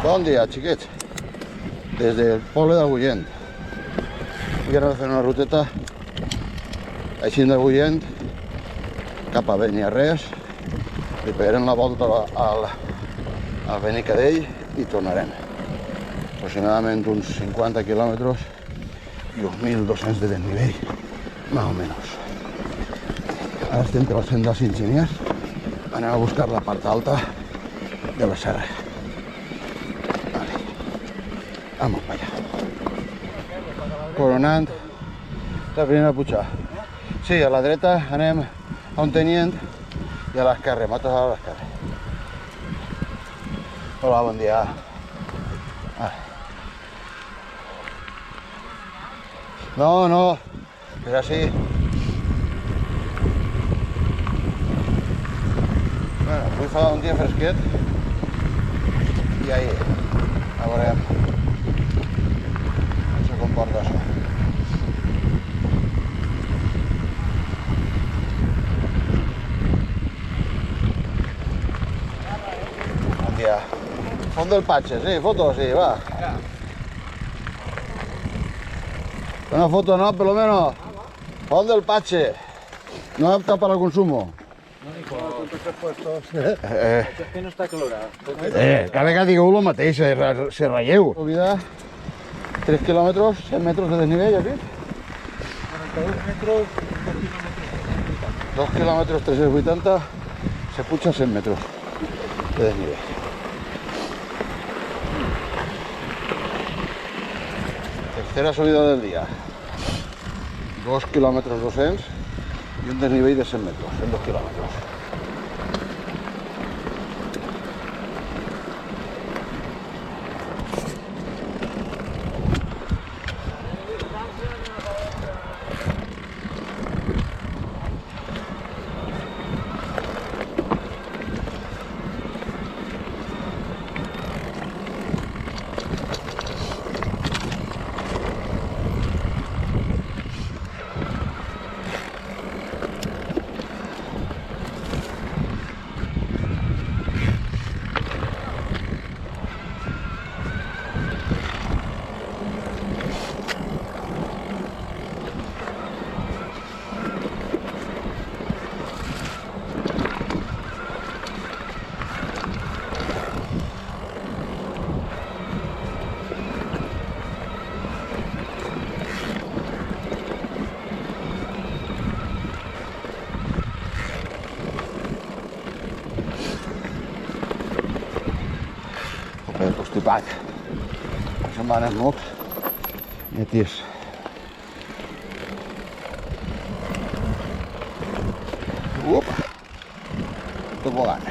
Bon dia, xiquets. Des del poble d'Agullent. Avui anem a fer una ruteta així d'Agullent cap a Beniarrés. Li pegarem la volta al Benicadell i tornarem. Aproximadament uns 50 quilòmetres i uns 1.200 de desnivell, más o menos. Ara estem per la senda dels enginyers. Anem a buscar la part alta de la serra. Vamos para allá. Coronant la primera puja. Sí, a la dreta anem a un tenient i a l'esquerra, mates a l'esquerra. Hola, bon dia. No, és així. Bueno, avui fa un dia fresquet i ahí, a veurem. Comporta això. Bon dia. Font del Patxe, sí, foto, sí, va. Una foto, no, por lo menos. Font del Patxe. No apta para el consumo. Es que no està clorada. Cada vegada digueu el mateix, se ratlleu. Oblida 3 quilòmetres, 100 metres de desnivell, has dit? 42 metres, 2 quilòmetres, 380, se puja 100 metres de desnivell. Tercera subida del día. 2 quilòmetres 200 i un desnivell de 100 metres, 102 quilòmetres. Constipat. Se'n van els mocs. Netis. Opa! Tot volant.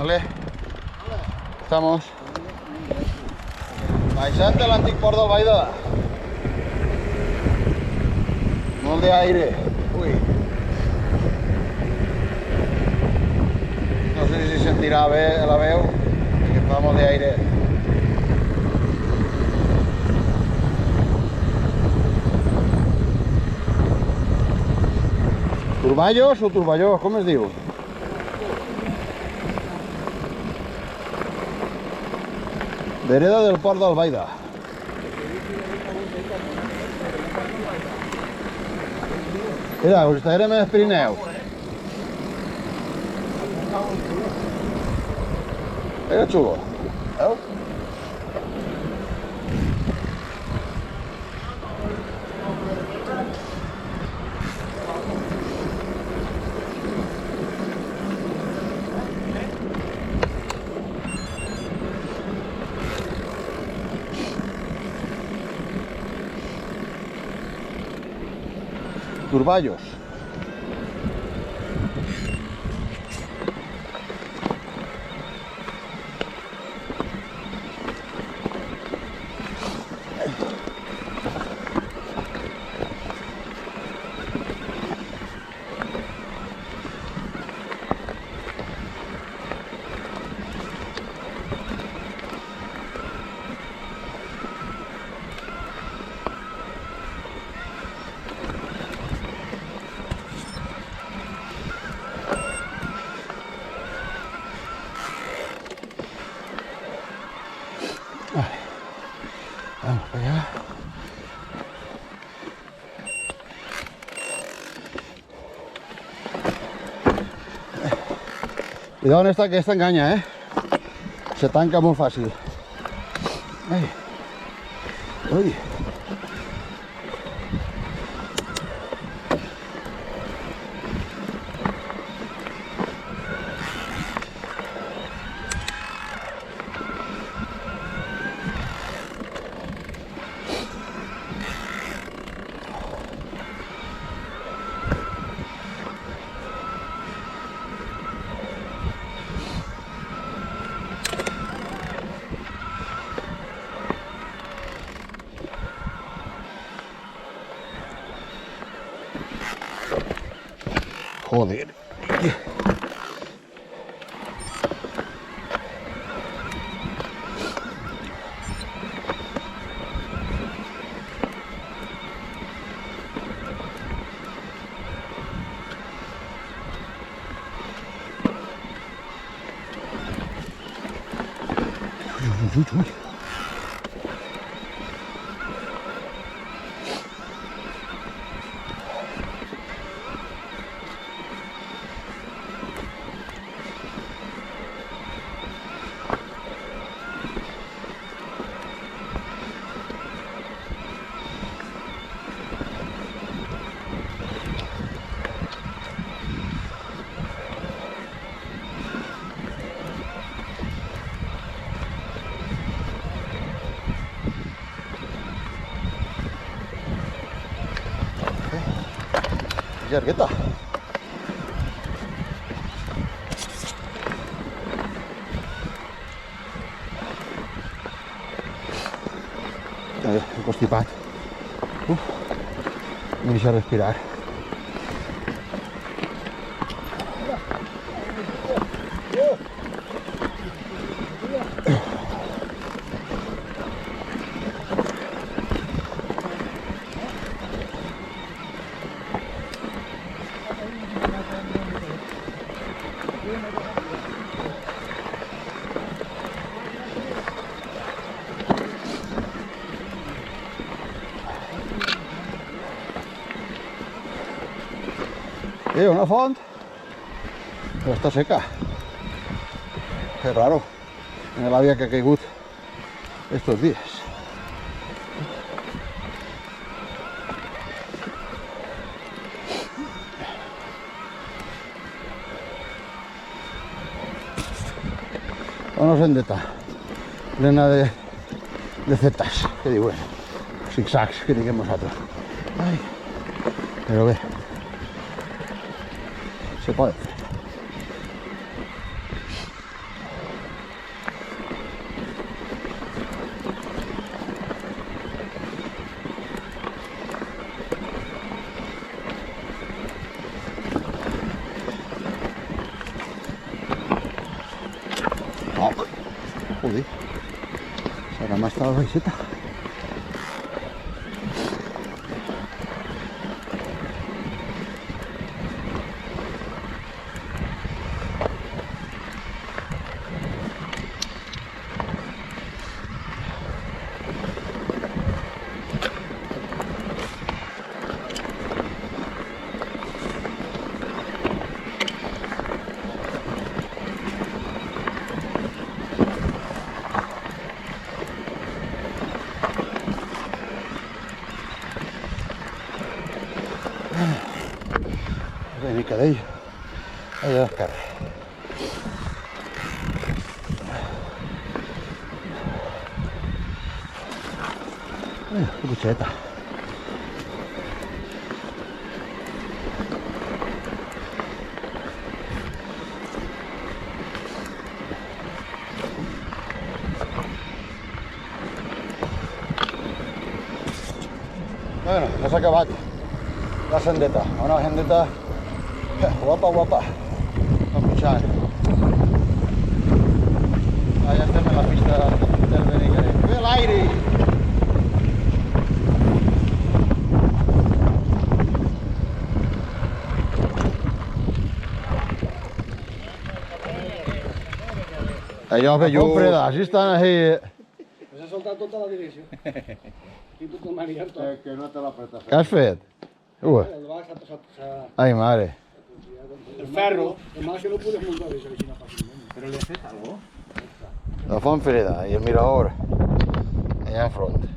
Vale. Estamos baixant de l'antic port d'Albaida. Molt d'aire. Ui. No sé si sentirà bé la veu, que fa molt d'aire. Turballos o turballós, com es diu? Vereda del port d'Albaida. Mira, us estarem als Pirineus. Era xulo. Veu? Turballos. Cuidado en esta, que esta engaña, ¿eh? Se tanca muy fácil. Ay. Uy. Joder. Uy, uy, uy. Llargueta. He constipat. No deixa respirar. Una font, però està seca. És raro, en l'àvia que ha caigut estos dies. Una sendeta plena de zetas, que diuen, zigzags, que diguem nosaltres. Ai, però bé, se puede hacer. Joder, será más tarde la visita. Una mica d'ell allà a l'esquerra. Que potxeta. Bueno, ja s'ha acabat la sendeta. Una sendeta guapa, guapa. Vamos a pujar. Ja estem en la pista del Benigre. Ve l'aire! Allò velluts. Freda, així estan així. Pues ha soltat tota la direcció. I tot el mari harto. Que no te l'apretes. Què has fet? Ua. El vas s'ha... Ai, mare. Ja, El ferro. El más que no puedes montar esa piscina fácilmente. Pero le haces algo. La fa infinidad y el mirador allá enfrente.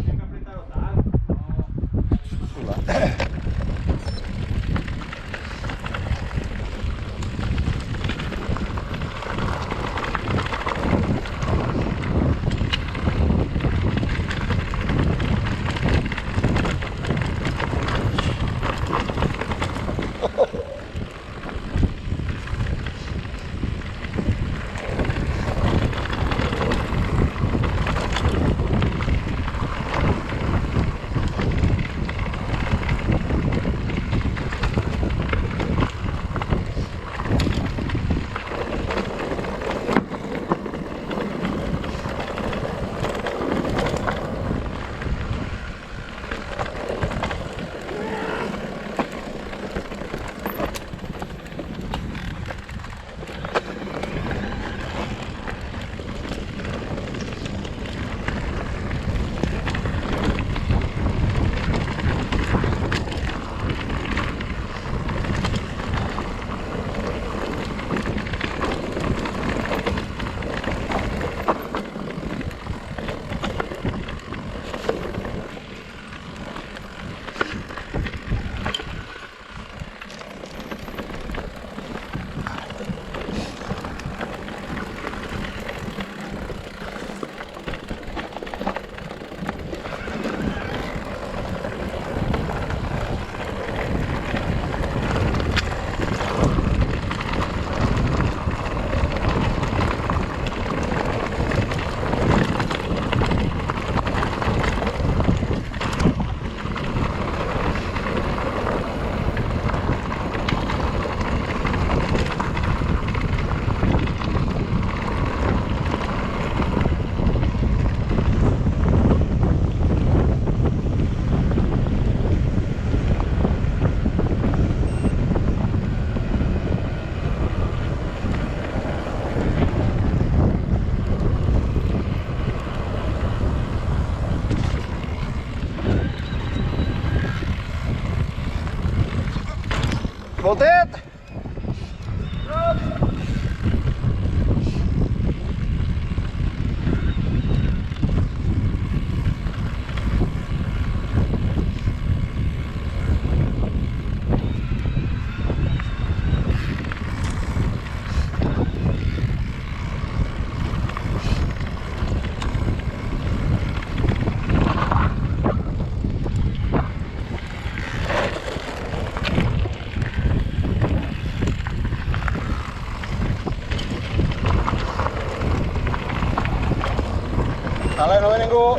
Tiene que apretar o tal. Botet! Dale, no ve ningú.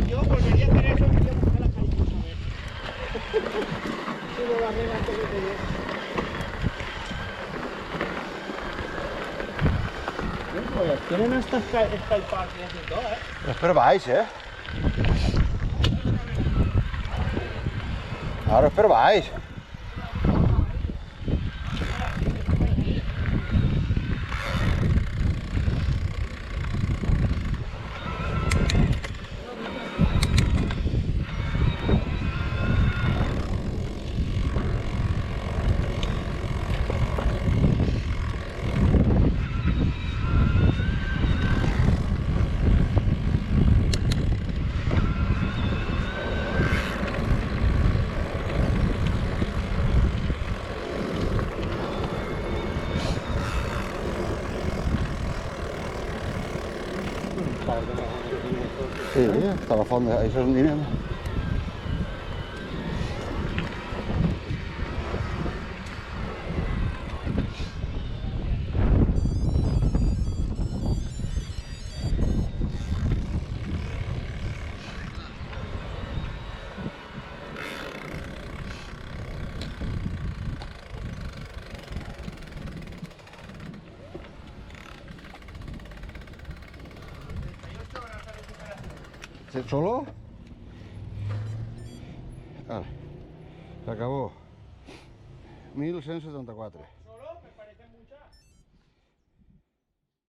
Yo volvería a hacer eso y iría a buscar la cariñosa, a ver. Si no la arreglas antes de que llegue. Joder, tienen hasta Sky Park y así todo, Espero vais, Ahora espero vais. Sí, telefon d'això un diner. ¿Solo? Vale, se acabó. 1174.